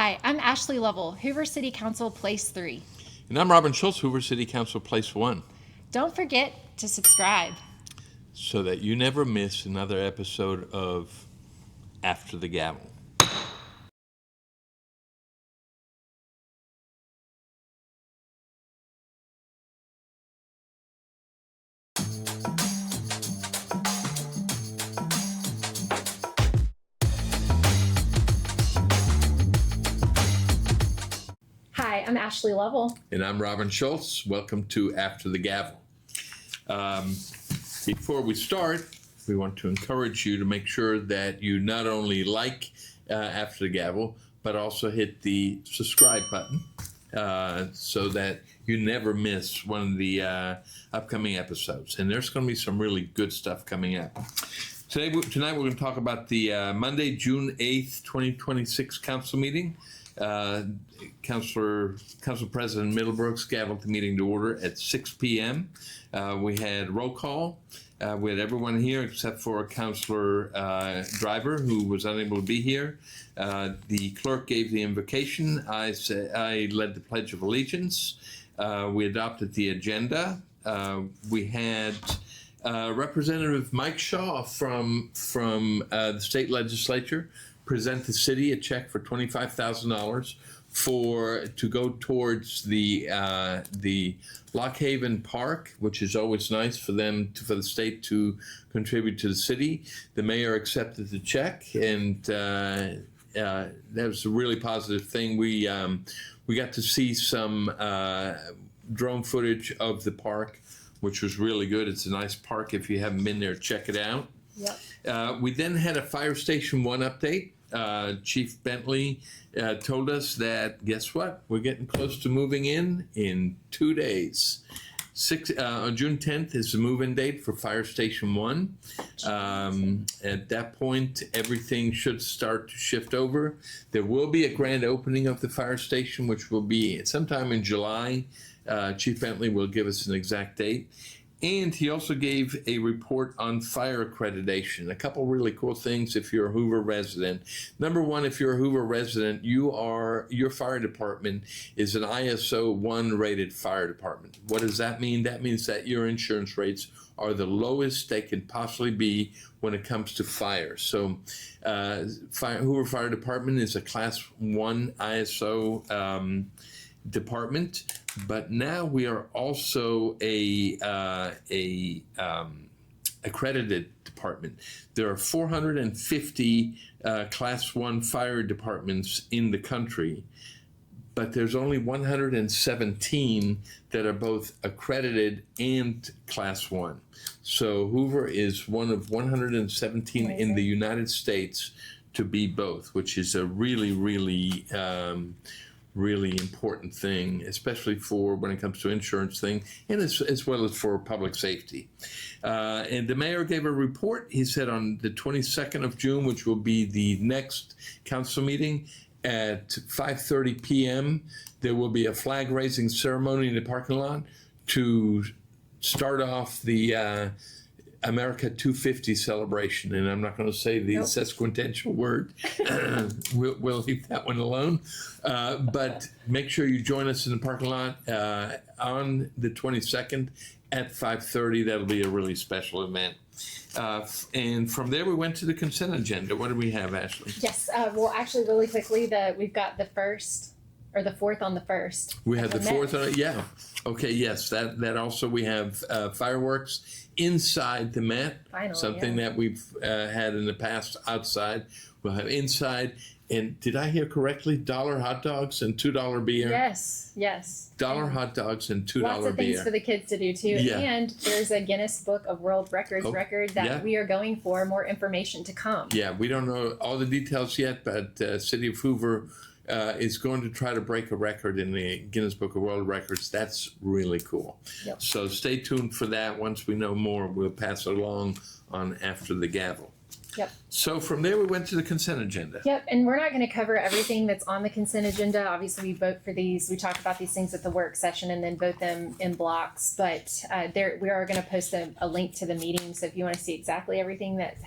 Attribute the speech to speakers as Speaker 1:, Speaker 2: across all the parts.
Speaker 1: Hi, I'm Ashley Lovell, Hoover City Council Place 3.
Speaker 2: And I'm Robin Schultz, Hoover City Council Place 1.
Speaker 1: Don't forget to subscribe
Speaker 2: so that you never miss another episode of After the Gavel.
Speaker 1: Hi, I'm Ashley Lovell.
Speaker 2: And I'm Robin Schultz. Welcome to After the Gavel. Before we start, we want to encourage you to make sure that you not only like After the Gavel, but also hit the subscribe button so that you never miss one of the upcoming episodes. And there's going to be some really good stuff coming up. Tonight we're going to talk about the Monday, June 8th, 2026 council meeting. Council President Middlebrooks gavelled the meeting to order at 6 p.m. We had roll call. We had everyone here except for Councilor Driver, who was unable to be here. The clerk gave the invocation. I led the Pledge of Allegiance. We adopted the agenda. We had Representative Mike Shaw from the state legislature present the city a check for $25,000 to go towards the Lock Haven Park, which is always nice for the state to contribute to the city. The mayor accepted the check, and that was a really positive thing. We got to see some drone footage of the park, which was really good. It's a nice park. If you haven't been there, check it out. Yep. We then had a Fire Station 1 update. Chief Bentley told us that, guess what? We're getting close to moving in 2 days. On June 10th is the move-in date for Fire Station 1. At that point, everything should start to shift over. There will be a grand opening of the fire station, which will be sometime in July. Chief Bentley will give us an exact date. And he also gave a report on fire accreditation. A couple really cool things if you're a Hoover resident. Number one, if you're a Hoover resident, your fire department is an ISO 1 rated fire department. What does that mean? That means that your insurance rates are the lowest they can possibly be when it comes to fire. So Hoover Fire Department is a Class 1 ISO department, but now we are also a accredited department. There are 450 Class 1 fire departments in the country, but there's only 117 that are both accredited and Class 1. So Hoover is one of 117 Amazing. In the United States to be both, which is a really, really really important thing, especially for when it comes to insurance thing, and as well as for public safety. And the mayor gave a report. He said on the 22nd of June, which will be the next council meeting, at 5:30 p.m., there will be a flag raising ceremony in the parking lot to start off the America 250 celebration, and I'm not going to say the sesquipedal word. We'll leave that one alone. But make sure you join us in the parking lot on the 22nd at 5:30. That'll be a really special event. And from there, we went to the consent agenda. What do we have, Ashley?
Speaker 1: Yes. Well, actually, really quickly, we've got the first or the fourth on the first.
Speaker 2: We have the fourth on it. Yeah. Okay. Yes. That also we have fireworks inside the Met.
Speaker 1: Finally,
Speaker 2: something that we've had in the past outside. We'll have inside. And did I hear correctly? $1 hot dogs and $2 beer?
Speaker 1: Yes.
Speaker 2: $1 hot dogs and $2 beer.
Speaker 1: Lots of things for the kids to do too. Yeah. And there's a Guinness Book of World Records record that we are going for. More information to come. Yeah,
Speaker 2: we don't know all the details yet, but City of Hoover is going to try to break a record in the Guinness Book of World Records. That's really cool. Yep. So stay tuned for that. Once we know more, we'll pass it along on After the Gavel.
Speaker 1: Yep.
Speaker 2: So from there, we went to the consent agenda.
Speaker 1: Yep, and we're not going to cover everything that's on the consent agenda. Obviously, we vote for these. We talk about these things at the work session and then vote them in blocks. But we are going to post a link to the meeting. So if you want to see exactly everything that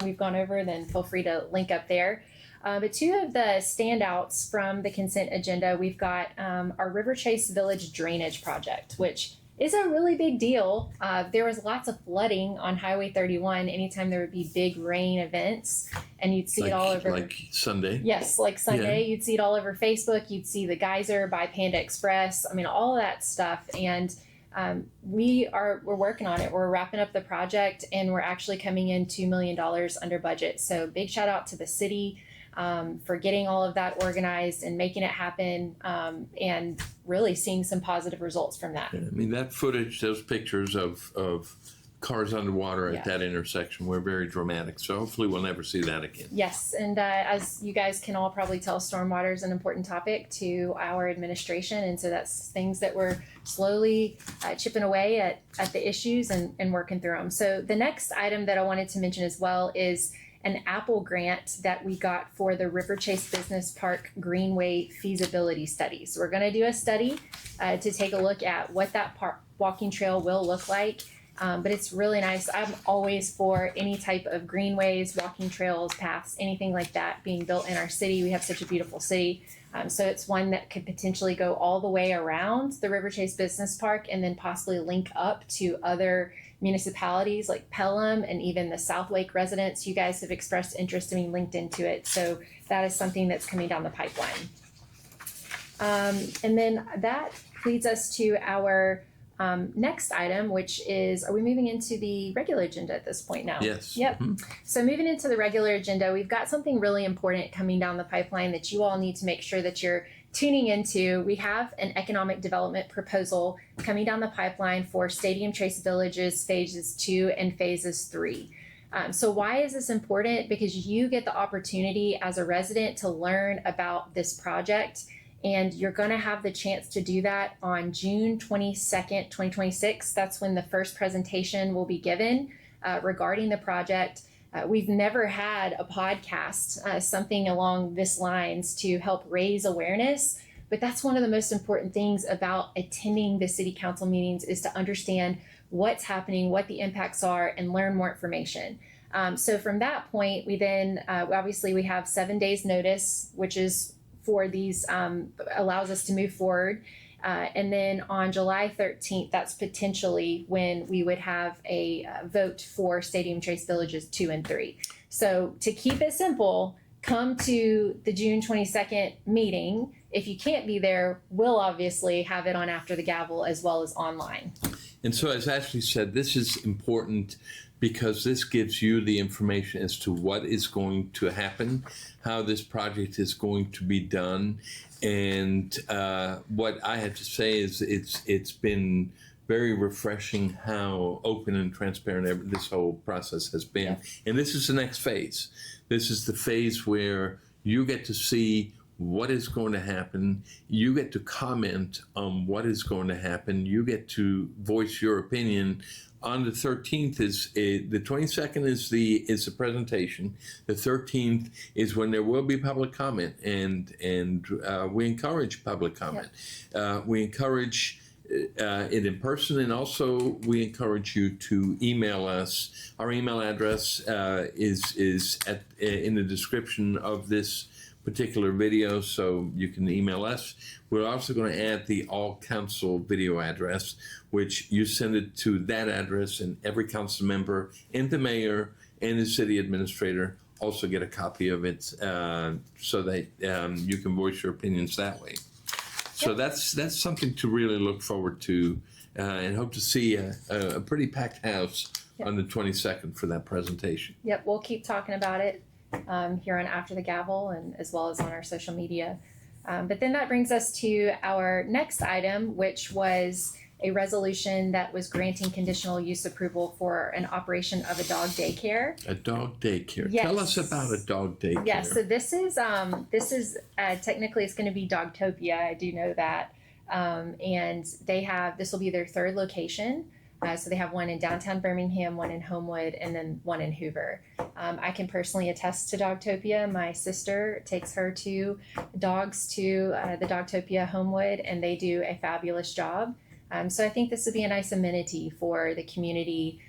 Speaker 1: we've gone over, then feel free to link up there. But two of the standouts from the consent agenda, we've got our River Chase Village drainage project, which is a really big deal. There was lots of flooding on Highway 31 anytime there would be big rain events, and you'd see it all over.
Speaker 2: Like Sunday?
Speaker 1: Yes, like Sunday. Yeah. You'd see it all over Facebook. You'd see the geyser by Panda Express. I mean, all of that stuff. And we're working on it. We're wrapping up the project, and we're actually coming in $2 million under budget. So big shout out to the city for getting all of that organized and making it happen, and really seeing some positive results from that.
Speaker 2: Yeah, I mean, that footage, those pictures of cars underwater at that intersection were very dramatic. So hopefully we'll never see that again.
Speaker 1: Yes, and as you guys can all probably tell, stormwater is an important topic to our administration, and so that's things that we're slowly chipping away at the issues and working through them. So the next item that I wanted to mention as well is an Apple grant that we got for the River Chase Business Park Greenway feasibility study. So we're going to do a study to take a look at what that walking trail will look like. But it's really nice. I'm always for any type of greenways, walking trails, paths, anything like that being built in our city. We have such a beautiful city. So it's one that could potentially go all the way around the River Chase Business Park and then possibly link up to other municipalities like Pelham and even the South Lake residents. You guys have expressed interest in being linked into it. So that is something that's coming down the pipeline. And then that leads us to our next item, which is, are we moving into the regular agenda at this point now?
Speaker 2: Yes.
Speaker 1: Yep. Mm-hmm. So moving into the regular agenda, we've got something really important coming down the pipeline that you all need to make sure that you're tuning into. We have an economic development proposal coming down the pipeline for Stadium Trace Villages phases 2 and phases 3. So why is this important? Because you get the opportunity as a resident to learn about this project, and you're going to have the chance to do that on June 22nd, 2026. That's when the first presentation will be given regarding the project. We've never had a podcast, something along this lines to help raise awareness, but that's one of the most important things about attending the city council meetings is to understand what's happening, what the impacts are, and learn more information. So from that point, we then, obviously we have 7 days notice, which is for these, allows us to move forward. And then on July 13th, that's potentially when we would have a vote for Stadium Trace Villages 2 and 3. So to keep it simple, come to the June 22nd meeting. If you can't be there, we'll obviously have it on After the Gavel as well as online.
Speaker 2: And so as Ashley said, this is important because this gives you the information as to what is going to happen, how this project is going to be done. And what I have to say is it's been very refreshing how open and transparent this whole process has been. Yeah. And this is the next phase. This is the phase where you get to see what is going to happen. You get to comment on what is going to happen. You get to voice your opinion. On the 13th the 22nd is the presentation. The 13th is when there will be public comment, and we encourage public comment. Yep. We encourage it in person, and also we encourage you to email us. Our email address is in the description of this particular video, so you can email us. We're also going to add the all council video address, which you send it to that address, and every council member and the mayor and the city administrator also get a copy of it, so that you can voice your opinions that way. So that's something to really look forward to, and hope to see a pretty packed house on the 22nd for that presentation.
Speaker 1: Yep, we'll keep talking about it here on After the Gavel and as well as on our social media. But then that brings us to our next item, which was a resolution that was granting conditional use approval for an operation of a dog daycare.
Speaker 2: A dog daycare.
Speaker 1: Yes.
Speaker 2: Tell us about a dog daycare.
Speaker 1: Yes, so this is technically it's going to be Dogtopia. I do know that, and this will be their third location. So they have one in downtown Birmingham, one in Homewood, and then one in Hoover. I can personally attest to Dogtopia. My sister takes her two dogs to the Dogtopia Homewood, and they do a fabulous job. So I think this would be a nice amenity for the community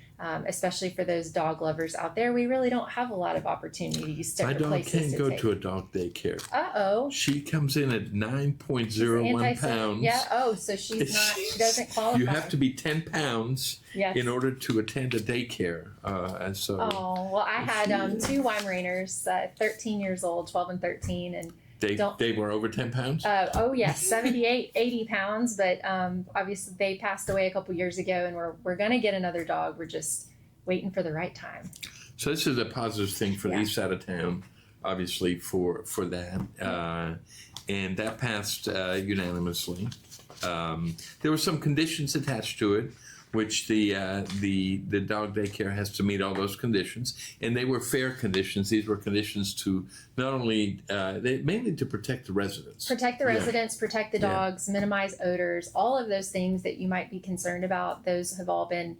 Speaker 1: especially for those dog lovers out there. We really don't have a lot of opportunities to
Speaker 2: My dog
Speaker 1: places
Speaker 2: can't
Speaker 1: to
Speaker 2: go
Speaker 1: take.
Speaker 2: to a dog daycare.
Speaker 1: Uh-oh.
Speaker 2: She comes in at 9.01 pounds.
Speaker 1: Yeah, oh, so she doesn't qualify.
Speaker 2: You have to be 10 pounds
Speaker 1: Yes.
Speaker 2: in order to attend a daycare. And so
Speaker 1: Oh, well, I had two Weimaraners, 13 years old, 12 and 13, and
Speaker 2: they were over 10 pounds?
Speaker 1: oh yes, 78, 80 pounds, but obviously they passed away a couple years ago, and we're going to get another dog. We're just waiting for the right time.
Speaker 2: So this is a positive thing for the east side of town, obviously, for that. And that passed unanimously. There were some conditions attached to it, which the dog daycare has to meet all those conditions, and they were fair conditions. These were conditions to not only mainly to protect the residents,
Speaker 1: protect the dogs, minimize odors, all of those things that you might be concerned about. Those have all been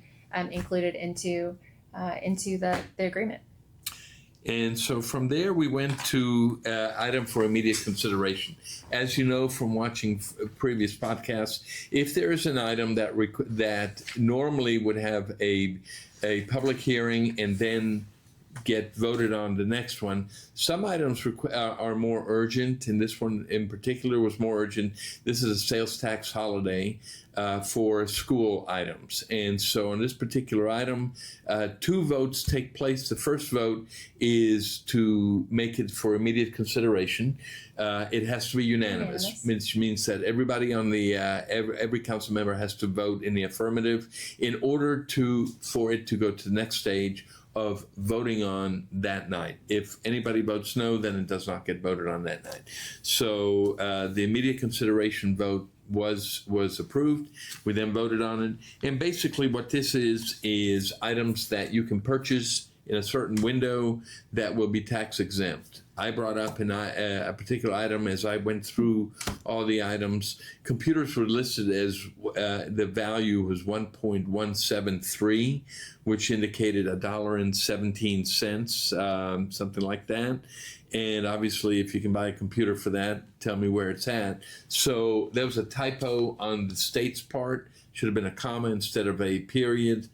Speaker 1: included into the agreement.
Speaker 2: And so from there, we went to item for immediate consideration. As you know from watching previous podcasts, if there is an item that normally would have a public hearing and then get voted on the next one, some items are more urgent, and this one in particular was more urgent. This is a sales tax holiday for school items. And so on this particular item, 2 votes take place. The first vote is to make it for immediate consideration. It has to be unanimous, which means that everybody on the every council member has to vote in the affirmative in order for it to go to the next stage of voting on that night. If anybody votes no, then it does not get voted on that night. So the immediate consideration vote was approved. We then voted on it. And basically what this is items that you can purchase in a certain window that will be tax exempt. I brought up a particular item as I went through all the items. Computers were listed as the value was 1.173, which indicated $1.17, something like that. And obviously, if you can buy a computer for that, tell me where it's at. So there was a typo on the state's part. Should have been a comma instead of a period.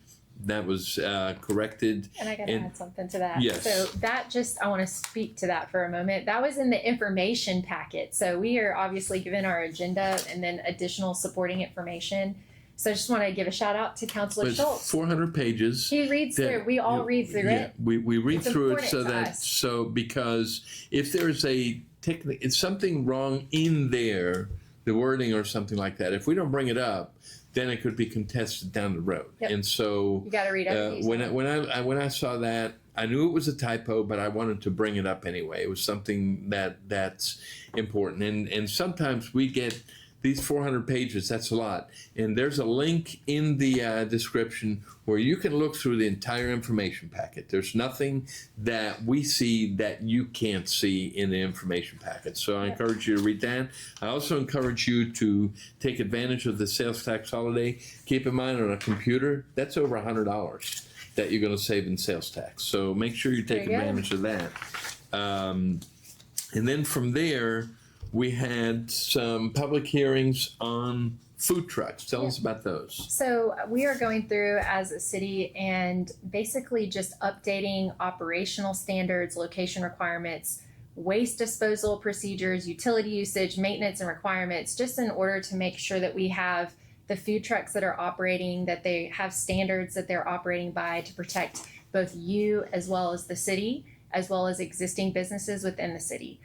Speaker 2: That was corrected.
Speaker 1: And I got to add something to that.
Speaker 2: Yes.
Speaker 1: So that I want to speak to that for a moment. That was in the information packet. So we are obviously given our agenda and then additional supporting information. So I just want to give a shout out to Councilor Schultz.
Speaker 2: 400 pages.
Speaker 1: He reads through. We all read through it.
Speaker 2: We read through it
Speaker 1: so
Speaker 2: because if there's it's something wrong in there, the wording or something like that, if we don't bring it up, then it could be contested down the road.
Speaker 1: Yep.
Speaker 2: And so
Speaker 1: you got to read it.
Speaker 2: When I saw that, I knew it was a typo, but I wanted to bring it up anyway. It was something that's important. And sometimes we get these 400 pages, that's a lot. And there's a link in the description where you can look through the entire information packet. There's nothing that we see that you can't see in the information packet. So I encourage you to read that. I also encourage you to take advantage of the sales tax holiday. Keep in mind, on a computer, that's over $100 that you're going to save in sales tax. So make sure you take advantage of that. And then from there, we had some public hearings on food trucks. Tell us about those.
Speaker 1: So we are going through as a city and basically just updating operational standards, location requirements, waste disposal procedures, utility usage, maintenance and requirements, just in order to make sure that we have the food trucks that are operating, that they have standards that they're operating by to protect both you as well as the city, as well as existing businesses within the city.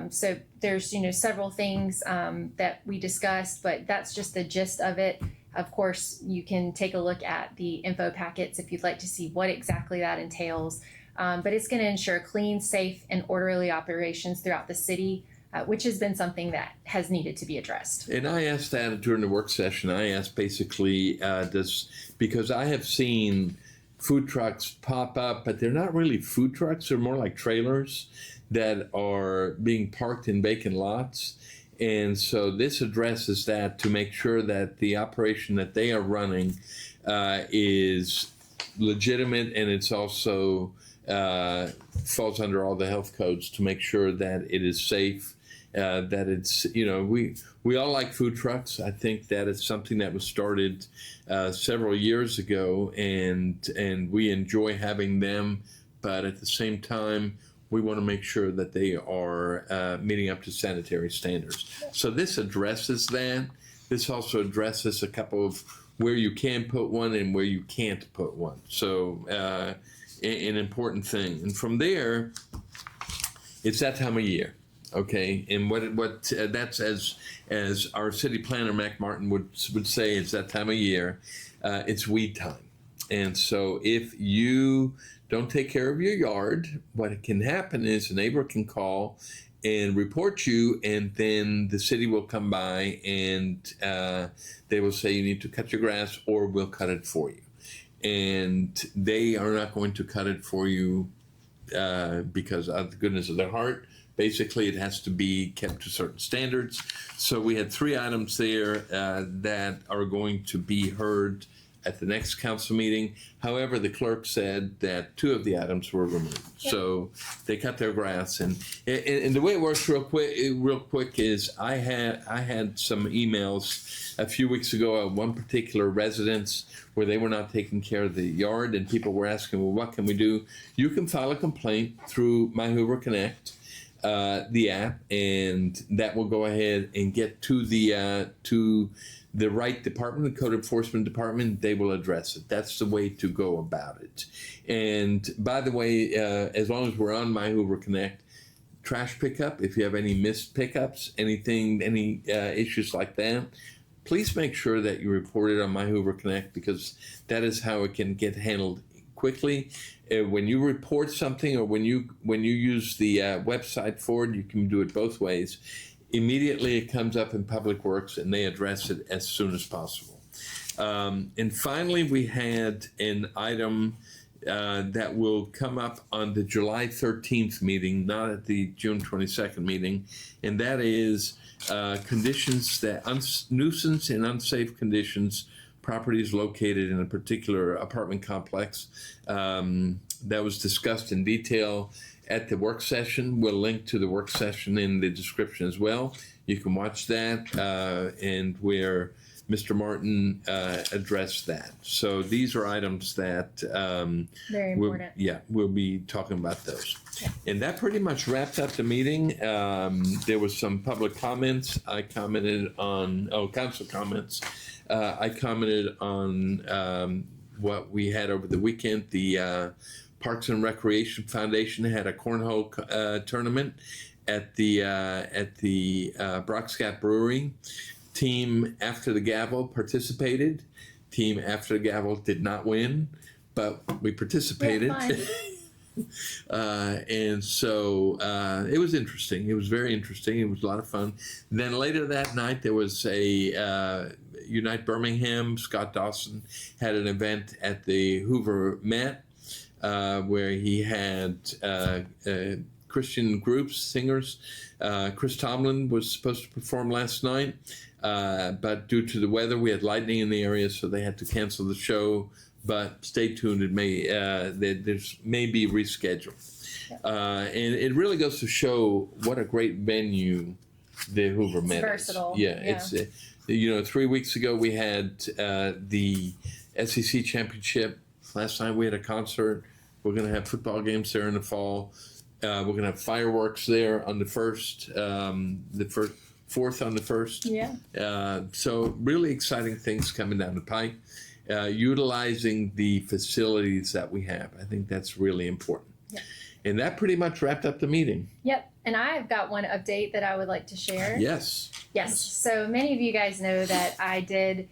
Speaker 1: So there's, several things that we discussed, but that's just the gist of it. Of course, you can take a look at the info packets if you'd like to see what exactly that entails. But it's going to ensure clean, safe, and orderly operations throughout the city, which has been something that has needed to be addressed.
Speaker 2: And I asked that during the work session. I asked basically, because I have seen food trucks pop up, but they're not really food trucks. They're more like trailers that are being parked in vacant lots. And so this addresses that to make sure that the operation that they are running is legitimate, and it's also falls under all the health codes to make sure that it is safe that it's, we all like food trucks. I think that it's something that was started several years ago, and we enjoy having them. But at the same time, we want to make sure that they are meeting up to sanitary standards. So this addresses that. This also addresses a couple of where you can put one and where you can't put one. So an important thing. And from there, it's that time of year. Okay, and what that's as our city planner Mac Martin would say, it's that time of year. It's weed time, and so if you don't take care of your yard, what can happen is a neighbor can call and report you, and then the city will come by and they will say you need to cut your grass, or we'll cut it for you. And they are not going to cut it for you because of the goodness of their heart. Basically, it has to be kept to certain standards. So we had 3 items there that are going to be heard at the next council meeting. However, the clerk said that 2 of the items were removed. Yep. So they cut their grass. And the way it works real quick is I had some emails a few weeks ago of one particular residence where they were not taking care of the yard, and people were asking, well, what can we do? You can file a complaint through My Hoover Connect, the app, and that will go ahead and get to the right department, the code enforcement department. They will address it. That's the way to go about it. And by the way, as long as we're on My Hoover Connect, trash pickup, if you have any missed pickups, any issues like that, please make sure that you report it on My Hoover Connect, because that is how it can get handled quickly. When you report something, or when you use the website for it, you can do it both ways. Immediately it comes up in Public Works, and they address it as soon as possible. And finally, we had an item that will come up on the July 13th meeting, not at the June 22nd meeting, and that is conditions that nuisance and unsafe conditions, properties located in a particular apartment complex. That was discussed in detail at the work session. We'll link to the work session in the description as well. You can watch that, and where Mr. Martin addressed that. So these are items that
Speaker 1: very important.
Speaker 2: We'll be talking about those. Yeah. And that pretty much wrapped up the meeting. There was some public comments. I commented on council comments. I commented on what we had over the weekend. The Parks and Recreation Foundation had a cornhole tournament at the Brockscat Brewery. Team After the Gavel participated. Team After the Gavel did not win, but we participated. And so it was interesting. It was very interesting. It was a lot of fun. Then later that night, there was a Unite Birmingham. Scott Dawson had an event at the Hoover Met where he had Christian groups, singers. Chris Tomlin was supposed to perform last night, but due to the weather, we had lightning in the area, so they had to cancel the show. But stay tuned; it may there's may be rescheduled. And it really goes to show what a great venue the Hoover Met is.
Speaker 1: Versatile.
Speaker 2: Yeah, it's 3 weeks ago we had the SEC championship. Last night we had a concert. We're going to have football games there in the fall. We're going to have fireworks there on the 4th on the 1st.
Speaker 1: Yeah.
Speaker 2: So really exciting things coming down the pike. Utilizing the facilities that we have. I think that's really important.
Speaker 1: Yeah.
Speaker 2: And that pretty much wrapped up the meeting.
Speaker 1: Yep. And I've got one update that I would like to share.
Speaker 2: Yes.
Speaker 1: Yes. So many of you guys know that I did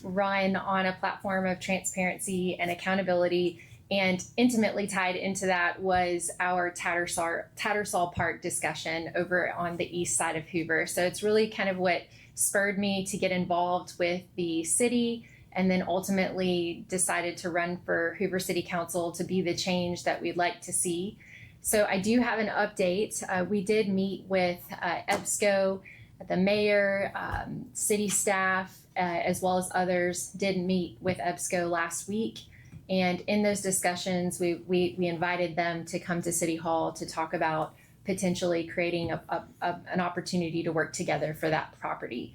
Speaker 1: run on a platform of transparency and accountability, and intimately tied into that was our Tattersall Park discussion over on the east side of Hoover. So it's really kind of what spurred me to get involved with the city, and then ultimately decided to run for Hoover City Council to be the change that we'd like to see. So I do have an update. We did meet with EBSCO, the mayor, city staff, as well as others did meet with EBSCO last week. And in those discussions, we invited them to come to City Hall to talk about potentially creating an opportunity to work together for that property.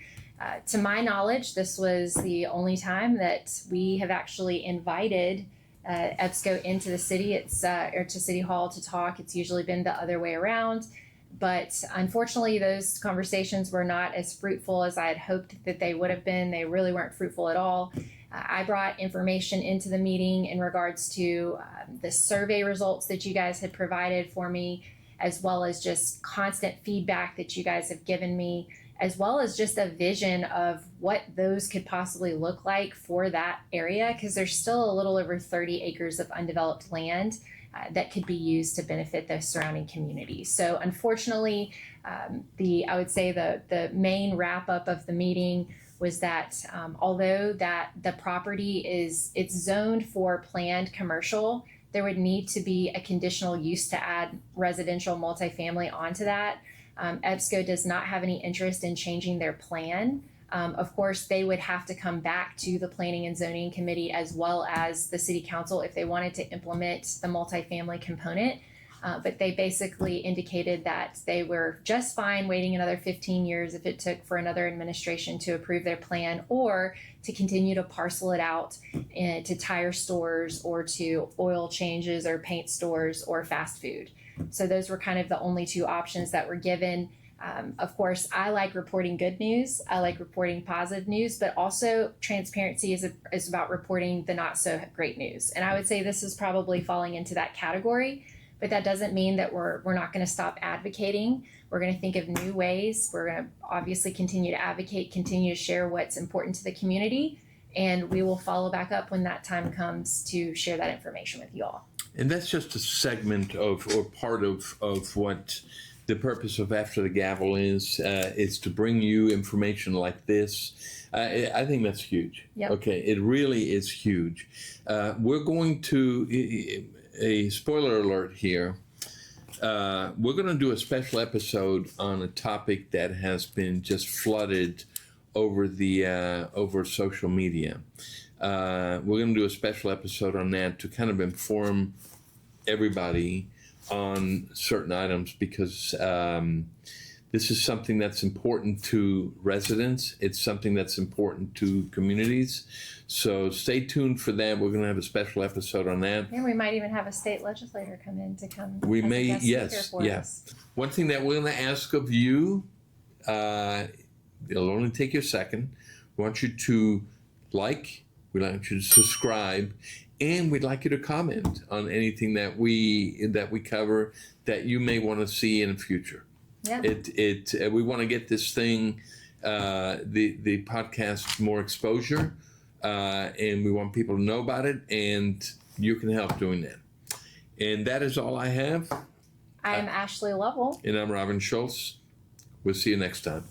Speaker 1: To my knowledge, this was the only time that we have actually invited EBSCO into the city, or to City Hall to talk. It's usually been the other way around. But unfortunately, those conversations were not as fruitful as I had hoped that they would have been. They really weren't fruitful at all. I brought information into the meeting in regards to the survey results that you guys had provided for me, as well as just constant feedback that you guys have given me, as well as just a vision of what those could possibly look like for that area, because there's still a little over 30 acres of undeveloped land that could be used to benefit the surrounding community. So unfortunately, I would say the main wrap up of the meeting was that although that the property it's zoned for planned commercial, there would need to be a conditional use to add residential multifamily onto that. EBSCO does not have any interest in changing their plan. Of course, they would have to come back to the Planning and Zoning Committee as well as the City Council if they wanted to implement the multifamily component. But they basically indicated that they were just fine waiting another 15 years if it took for another administration to approve their plan, or to continue to parcel it out to tire stores or to oil changes or paint stores or fast food. So those were kind of the only two options that were given. Of course, I like reporting good news. I like reporting positive news, but also transparency is about reporting the not so great news. And I would say this is probably falling into that category, but that doesn't mean that we're not going to stop advocating. We're going to think of new ways. We're going to obviously continue to advocate, continue to share what's important to the community, and we will follow back up when that time comes to share that information with you all.
Speaker 2: And that's just a segment of, or part of what the purpose of After the Gavel is to bring you information like this. I think that's huge.
Speaker 1: Yep.
Speaker 2: Okay, it really is huge. We're going to, a spoiler alert here, we're going to do a special episode on a topic that has been just flooded over over social media. We're going to do a special episode on that to kind of inform everybody on certain items, because this is something that's important to residents. It's something that's important to communities. So stay tuned for that. We're going to have a special episode on that.
Speaker 1: And we might even have a state legislator come.
Speaker 2: We
Speaker 1: as
Speaker 2: may,
Speaker 1: a guest
Speaker 2: yes,
Speaker 1: speaker for
Speaker 2: yeah.
Speaker 1: us.
Speaker 2: One thing that we're going to ask of you, it'll only take you a second. We want you to like, we'd like you to subscribe, and we'd like you to comment on anything that we cover that you may want to see in the future.
Speaker 1: Yeah.
Speaker 2: We want to get this thing, the podcast, more exposure, and we want people to know about it, and you can help doing that. And that is all I have.
Speaker 1: I am Ashley Lovell.
Speaker 2: And I'm Robin Schultz. We'll see you next time.